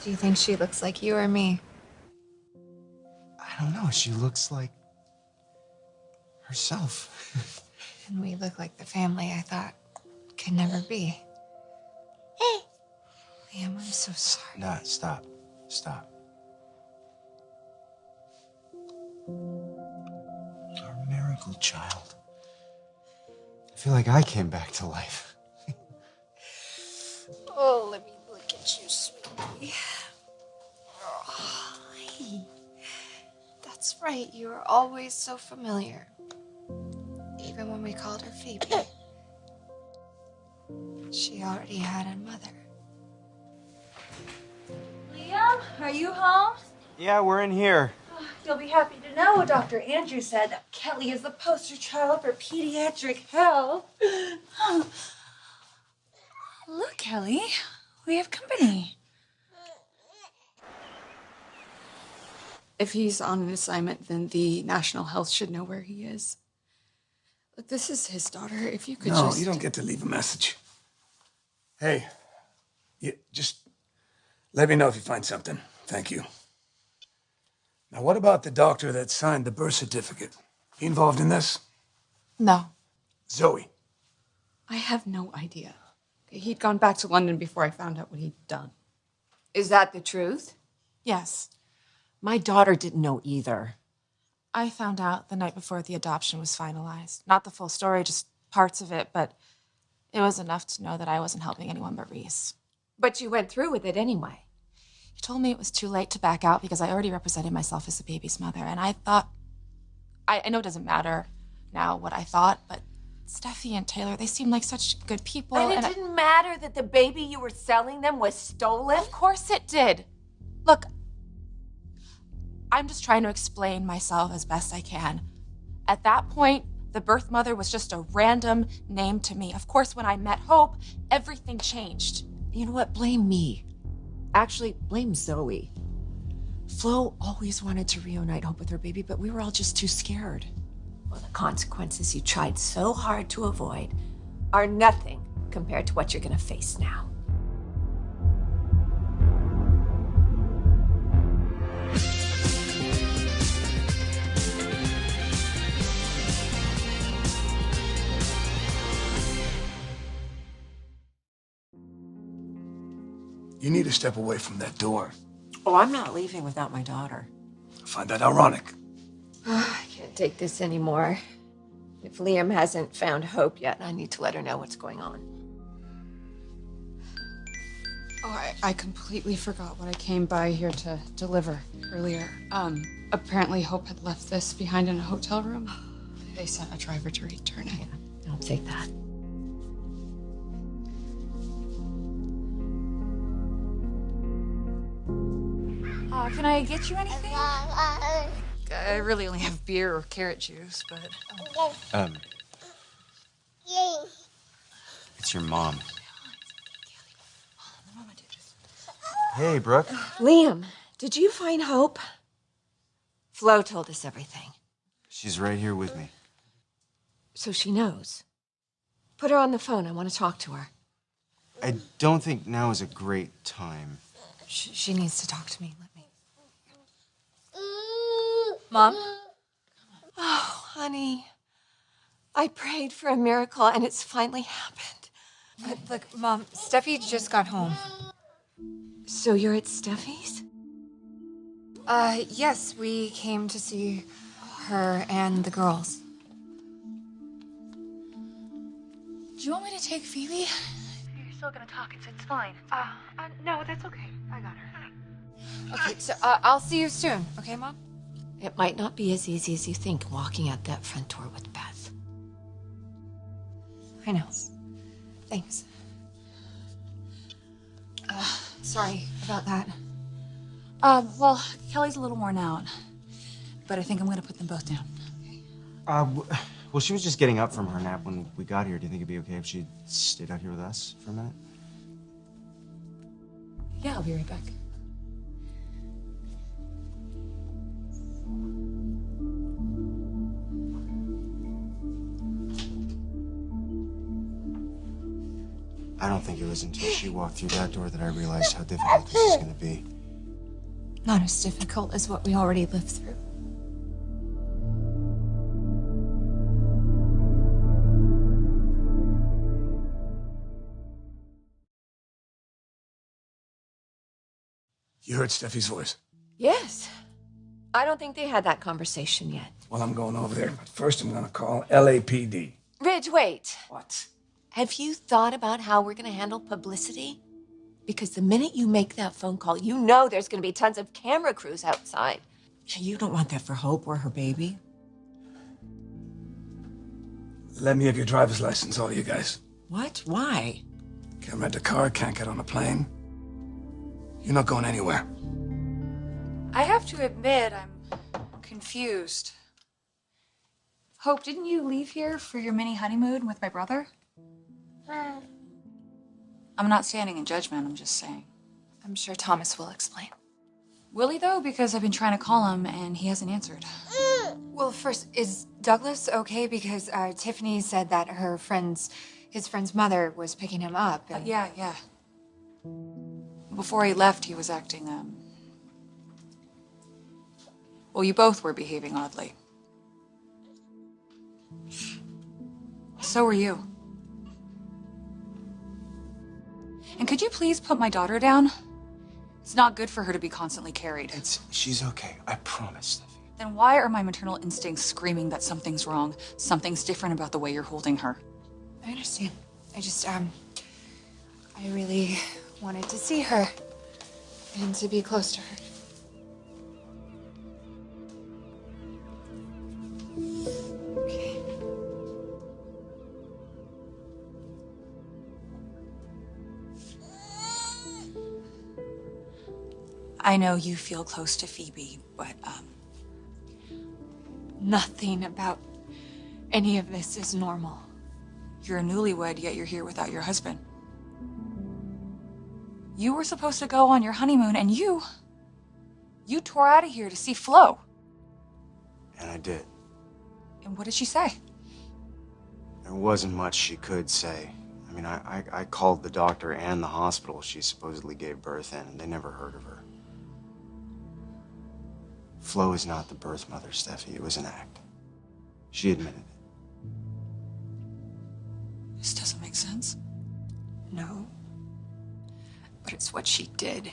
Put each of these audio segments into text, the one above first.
Do you think she looks like you or me? I don't know. She looks like herself. And we look like the family I thought could never be. Liam, I'm so sorry. Nah, stop. Stop. Our miracle child. I feel like I came back to life. Oh, let me look at you, sweetie. Oh, hey. That's right, you were always so familiar. Even when we called her Phoebe. She already had a mother. Liam, are you home? Yeah, we're in here. Oh, you'll be happy to know Dr. Andrew said that Kelly is the poster child for pediatric health. Look, Kelly, we have company. If he's on an assignment, then the National Health should know where he is. Look, this is his daughter. If you could No, you don't get to leave a message. Hey, just let me know if you find something. Thank you. Now, what about the doctor that signed the birth certificate? He involved in this? No. Zoe. I have no idea. He'd gone back to London before I found out what he'd done. Is that the truth? Yes. My daughter didn't know either. I found out the night before the adoption was finalized. Not the full story, just parts of it, but it was enough to know that I wasn't helping anyone but Reese. But you went through with it anyway. He told me it was too late to back out because I already represented myself as the baby's mother, and I thought... I know it doesn't matter now what I thought, but Steffy and Taylor, they seemed like such good people. And it didn't matter that the baby you were selling them was stolen? Of course it did. Look, I'm just trying to explain myself as best I can. At that point, the birth mother was just a random name to me. Of course, when I met Hope, everything changed. You know what? Blame me. Actually, blame Zoe. Flo always wanted to reunite Hope with her baby, but we were all just too scared. Well, the consequences you tried so hard to avoid are nothing compared to what you're going to face now. You need to step away from that door. Oh, I'm not leaving without my daughter. I find that ironic. I can't take this anymore. If Liam hasn't found Hope yet, I need to let her know what's going on. Oh, I completely forgot what I came by here to deliver earlier. Apparently Hope had left this behind in a hotel room. They sent a driver to return it. Yeah, I'll take that. Can I get you anything? I really only have beer or carrot juice, but... It's your mom. Hey, Brooke. Liam, did you find Hope? Flo told us everything. She's right here with me. So she knows. Put her on the phone. I want to talk to her. I don't think now is a great time. She needs to talk to me. Let me. Mom? Oh, honey. I prayed for a miracle, and it's finally happened. Look, Mom, Steffi just got home. So you're at Steffi's? Yes, we came to see her and the girls. Do you want me to take Phoebe? You're still gonna talk, it's fine. No, that's okay. I got her. Okay, so I'll see you soon. Okay, Mom? It might not be as easy as you think walking out that front door with Beth. I know. Thanks. Sorry about that. Well, Kelly's a little worn out, but I think I'm gonna put them both down. Well, she was just getting up from her nap when we got here. Do you think it'd be okay if she stayed out here with us for a minute? Yeah, I'll be right back. I I don't think it was until she walked through that door that I realized how difficult this is going to be. Not as difficult as what we already lived through. You heard Steffi's voice? Yes. I don't think they had that conversation yet. Well, I'm going over there, but first I'm gonna call LAPD. Ridge, wait. What? Have you thought about how we're going to handle publicity? Because the minute you make that phone call, you know there's going to be tons of camera crews outside. You don't want that for Hope or her baby. Let me have your driver's license, all of you guys. What? Why? Can't rent a car, can't get on a plane. You're not going anywhere. I have to admit, I'm confused. Hope, didn't you leave here for your mini honeymoon with my brother? I'm not standing in judgment, I'm just saying. I'm sure Thomas will explain. Will he, though? Because I've been trying to call him and he hasn't answered. Well, first, is Douglas okay? Because Tiffany said that his friend's mother was picking him up. And... Yeah. Before he left, he was acting, well, you both were behaving oddly. So were you. And could you please put my daughter down? It's not good for her to be constantly carried. She's okay. I promise, Steffi. Then why are my maternal instincts screaming that something's wrong? Something's different about the way you're holding her. I understand. I just, I really wanted to see her and to be close to her. Okay. I know you feel close to Phoebe, but, Nothing about any of this is normal. you're a newlywed, yet you're here without your husband. You were supposed to go on your honeymoon, and you tore out of here to see Flo. And I did. And what did she say? There wasn't much she could say. I mean, I called the doctor and the hospital she supposedly gave birth in, and they never heard of her. Flo is not the birth mother, Steffi. It was an act. She admitted it. This doesn't make sense. No. But it's what she did.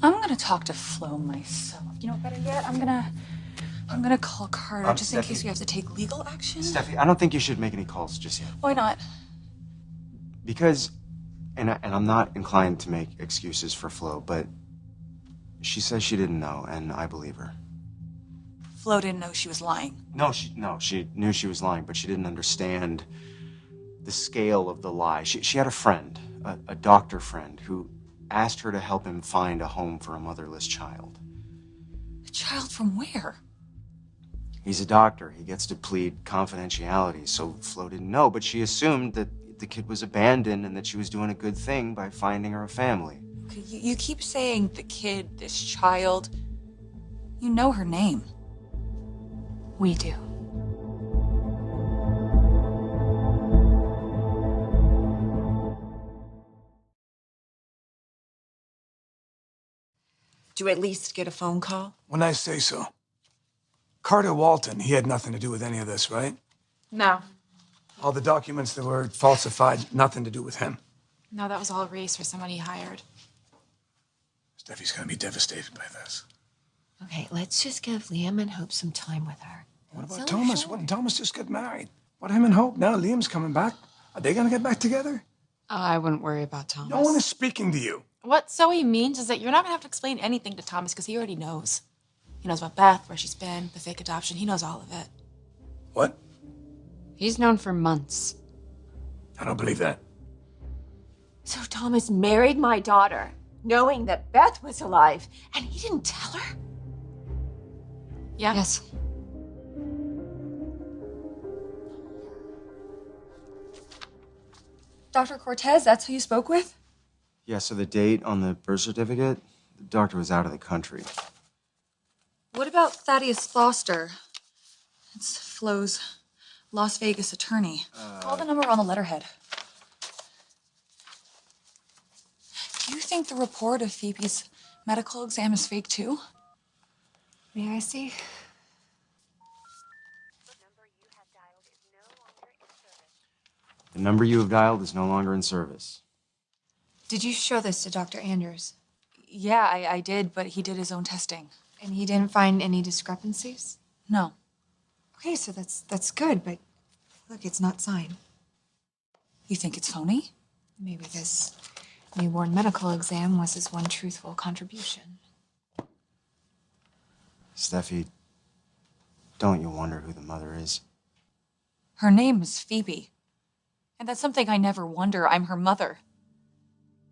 I'm gonna talk to Flo myself. You know, better yet, I'm gonna call Carter just in Steffi. case we have to take legal action. Steffi, I don't think you should make any calls just yet. Why not? Because, and I'm not inclined to make excuses for Flo, but she says she didn't know, and I believe her. Flo didn't know she was lying. No, she knew she was lying, but she didn't understand the scale of the lie. She had a friend, a doctor friend, who asked her to help him find a home for a motherless child. A child from where? He's a doctor. He gets to plead confidentiality, so Flo didn't know, but she assumed that the kid was abandoned and that she was doing a good thing by finding her a family. Okay, you keep saying the kid, this child. You know her name. We do. Do you at least get a phone call? When I say so. Carter Walton, he had nothing to do with any of this, right? No. All the documents that were falsified, nothing to do with him. No, that was all Reese or somebody he hired. Steffi's gonna be devastated by this. Okay, let's just give Liam and Hope some time with her. What about So Thomas? sure. What, Thomas just got married. What, him and Hope? Now Liam's coming back. Are they gonna get back together? I wouldn't worry about Thomas. No one is speaking to you. What Zoe means is that you're not gonna have to explain anything to Thomas because he already knows. He knows about Beth, where she's been, the fake adoption. He knows all of it. What? He's known for months. I don't believe that. So Thomas married my daughter, knowing that Beth was alive, and he didn't tell her? Yeah. Yes. Dr. Cortez, that's who you spoke with? Yeah, so the date on the birth certificate, the doctor was out of the country. What about Thaddeus Foster? It's Flo's Las Vegas attorney. Call the number on the letterhead. Do you think the report of Phoebe's medical exam is fake too? May I see? The number you have dialed is no longer in service. Did you show this to Dr. Andrews? Yeah, I did, but he did his own testing. And he didn't find any discrepancies? No. Okay, so that's good, but look, it's not signed. You think it's phony? Maybe this newborn medical exam was his one truthful contribution. Steffi, don't you wonder who the mother is? Her name is Phoebe. And that's something I never wonder. I'm her mother.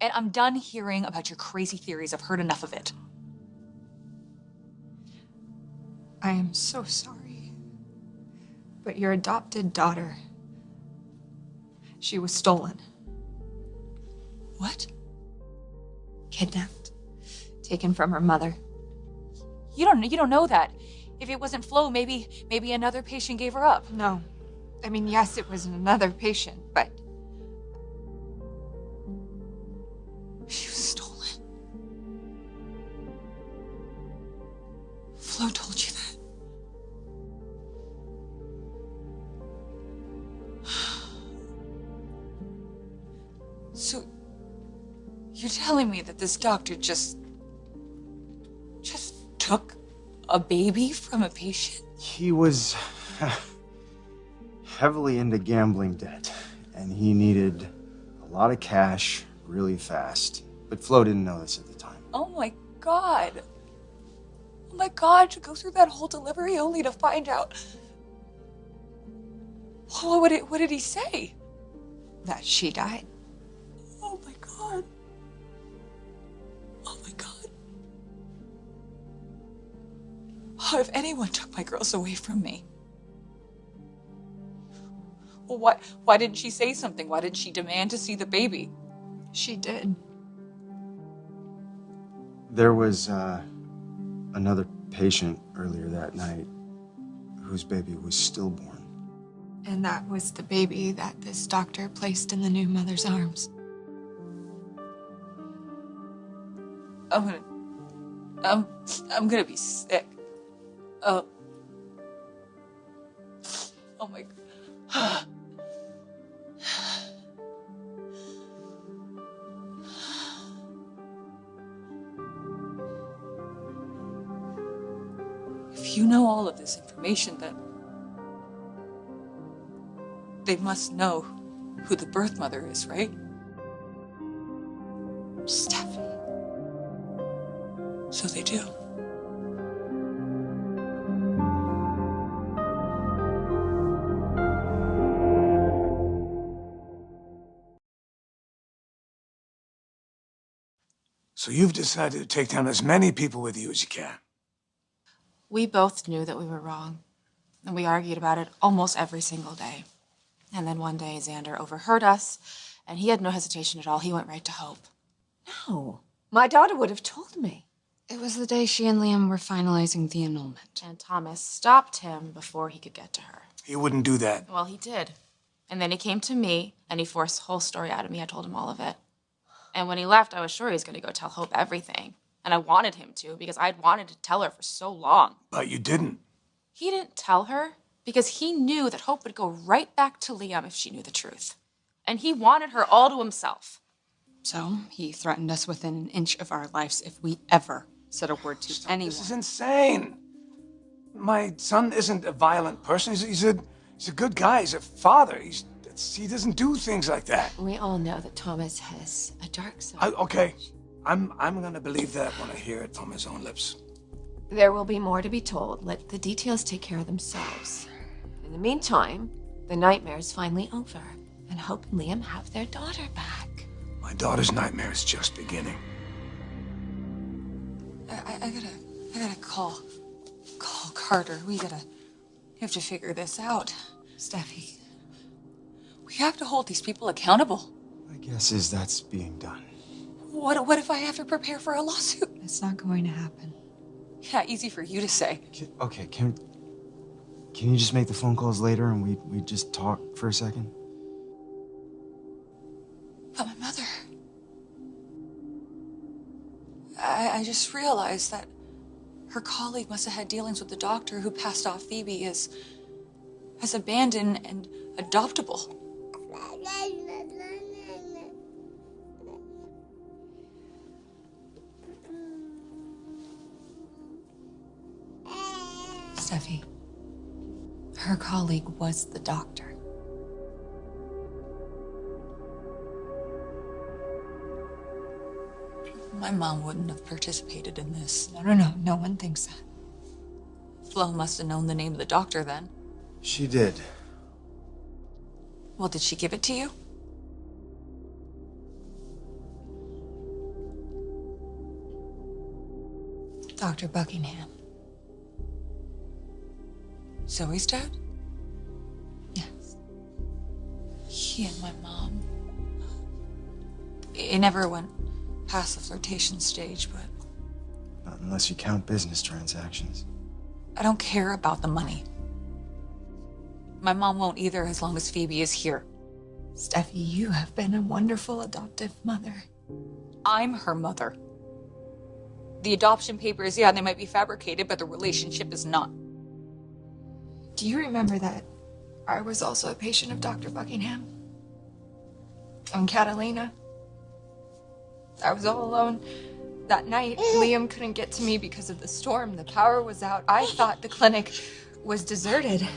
And I'm done hearing about your crazy theories. I've heard enough of it. I am so sorry. But your adopted daughter, she was stolen. What? Kidnapped. Taken from her mother. You don't know that. If it wasn't Flo, maybe another patient gave her up. No. I mean, yes, it was another patient, but she was stolen. Flo told you that. So, you're telling me that this doctor just took a baby from a patient? He was heavily into gambling debt, and he needed a lot of cash really fast. But Flo didn't know this at the time. Oh my God. Oh my God, to go through that whole delivery only to find out. What did he say? that she died. Oh my God. Oh my God. Oh, if anyone took my girls away from me. Well, why didn't she say something? Why did she demand to see the baby? She did. There was another patient earlier that night whose baby was stillborn. And that was the baby that this doctor placed in the new mother's arms. I'm gonna be sick. Oh my God. If you know all of this information, then they must know who the birth mother is, right? Steffy. So they do. So you've decided to take down as many people with you as you can. We both knew that we were wrong, and we argued about it almost every single day. And then one day, Xander overheard us, and he had no hesitation at all. He went right to Hope. No, my daughter would have told me. It was the day she and Liam were finalizing the annulment. And Thomas stopped him before he could get to her. He wouldn't do that. Well, he did. And then he came to me, and he forced the whole story out of me. I told him all of it. And when he left, I was sure he was going to go tell Hope everything. And I wanted him to, because I'd wanted to tell her for so long. But you didn't. He didn't tell her because he knew that Hope would go right back to Liam if she knew the truth. And he wanted her all to himself. So he threatened us within an inch of our lives if we ever said a word to anyone. This is insane. My son isn't a violent person. He's a good guy. He's a father. He doesn't do things like that. We all know that Thomas has a dark side. Okay, I'm gonna believe that when I hear it from his own lips. There will be more to be told. Let the details take care of themselves. In the meantime, the nightmare is finally over, and Hope and Liam have their daughter back. My daughter's nightmare is just beginning. I gotta call Carter. We have to figure this out. Steffi. We have to hold these people accountable. My guess is that's being done. What if I have to prepare for a lawsuit? It's not going to happen. Yeah, easy for you to say. Okay, can Can you just make the phone calls later and we just talk for a second? But my mother... I just realized that her colleague must have had dealings with the doctor who passed off Phoebe as abandoned and adoptable. Steffi, her colleague was the doctor. My mom wouldn't have participated in this. No, no one thinks that. Flo must have known the name of the doctor then. She did. Well, did she give it to you? Dr. Buckingham. Zoe's dad? Yes. He and my mom. It never went past the flirtation stage, but... Not unless you count business transactions. I don't care about the money. My mom won't either as long as Phoebe is here. Steffi, you have been a wonderful adoptive mother. I'm her mother. The adoption papers, yeah, they might be fabricated, but the relationship is not. Do you remember that I was also a patient of Dr. Buckingham? On Catalina? I was all alone that night. Liam couldn't get to me because of the storm. The power was out. I thought the clinic was deserted.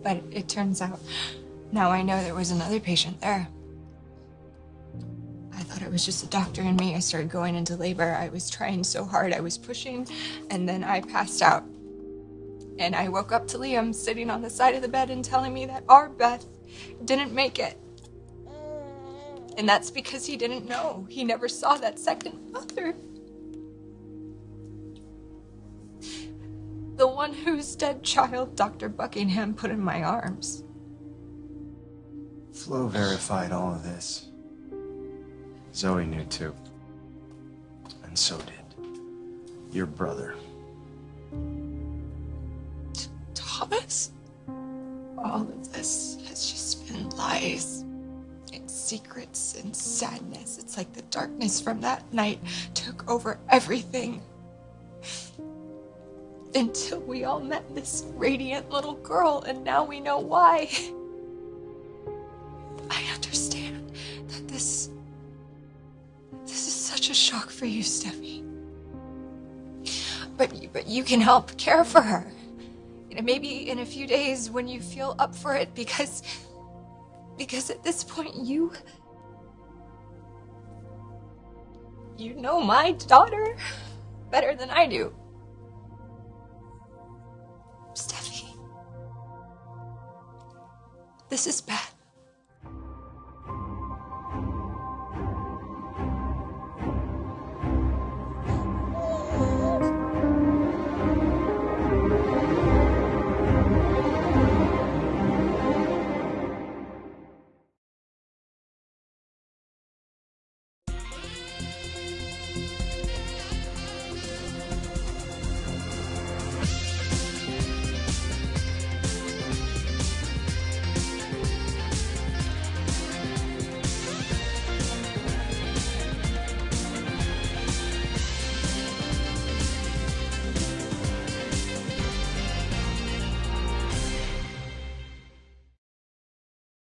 But it turns out, now I know there was another patient there. I thought it was just a doctor and me. I started going into labor. I was trying so hard. I was pushing, and then I passed out. And I woke up to Liam sitting on the side of the bed and telling me that our Beth didn't make it. And that's because he didn't know. He never saw that second mother. The one whose dead child Dr. Buckingham put in my arms. Flo verified all of this. Zoe knew too. And so did your brother. Thomas? All of this has just been lies. And secrets and sadness. It's like the darkness from that night took over everything. Until we all met this radiant little girl, and now we know why. I understand that this is such a shock for you, Steffi. But you can help care for her. You know, maybe in a few days when you feel up for it, because at this point you know my daughter better than I do. Steffi, this is bad.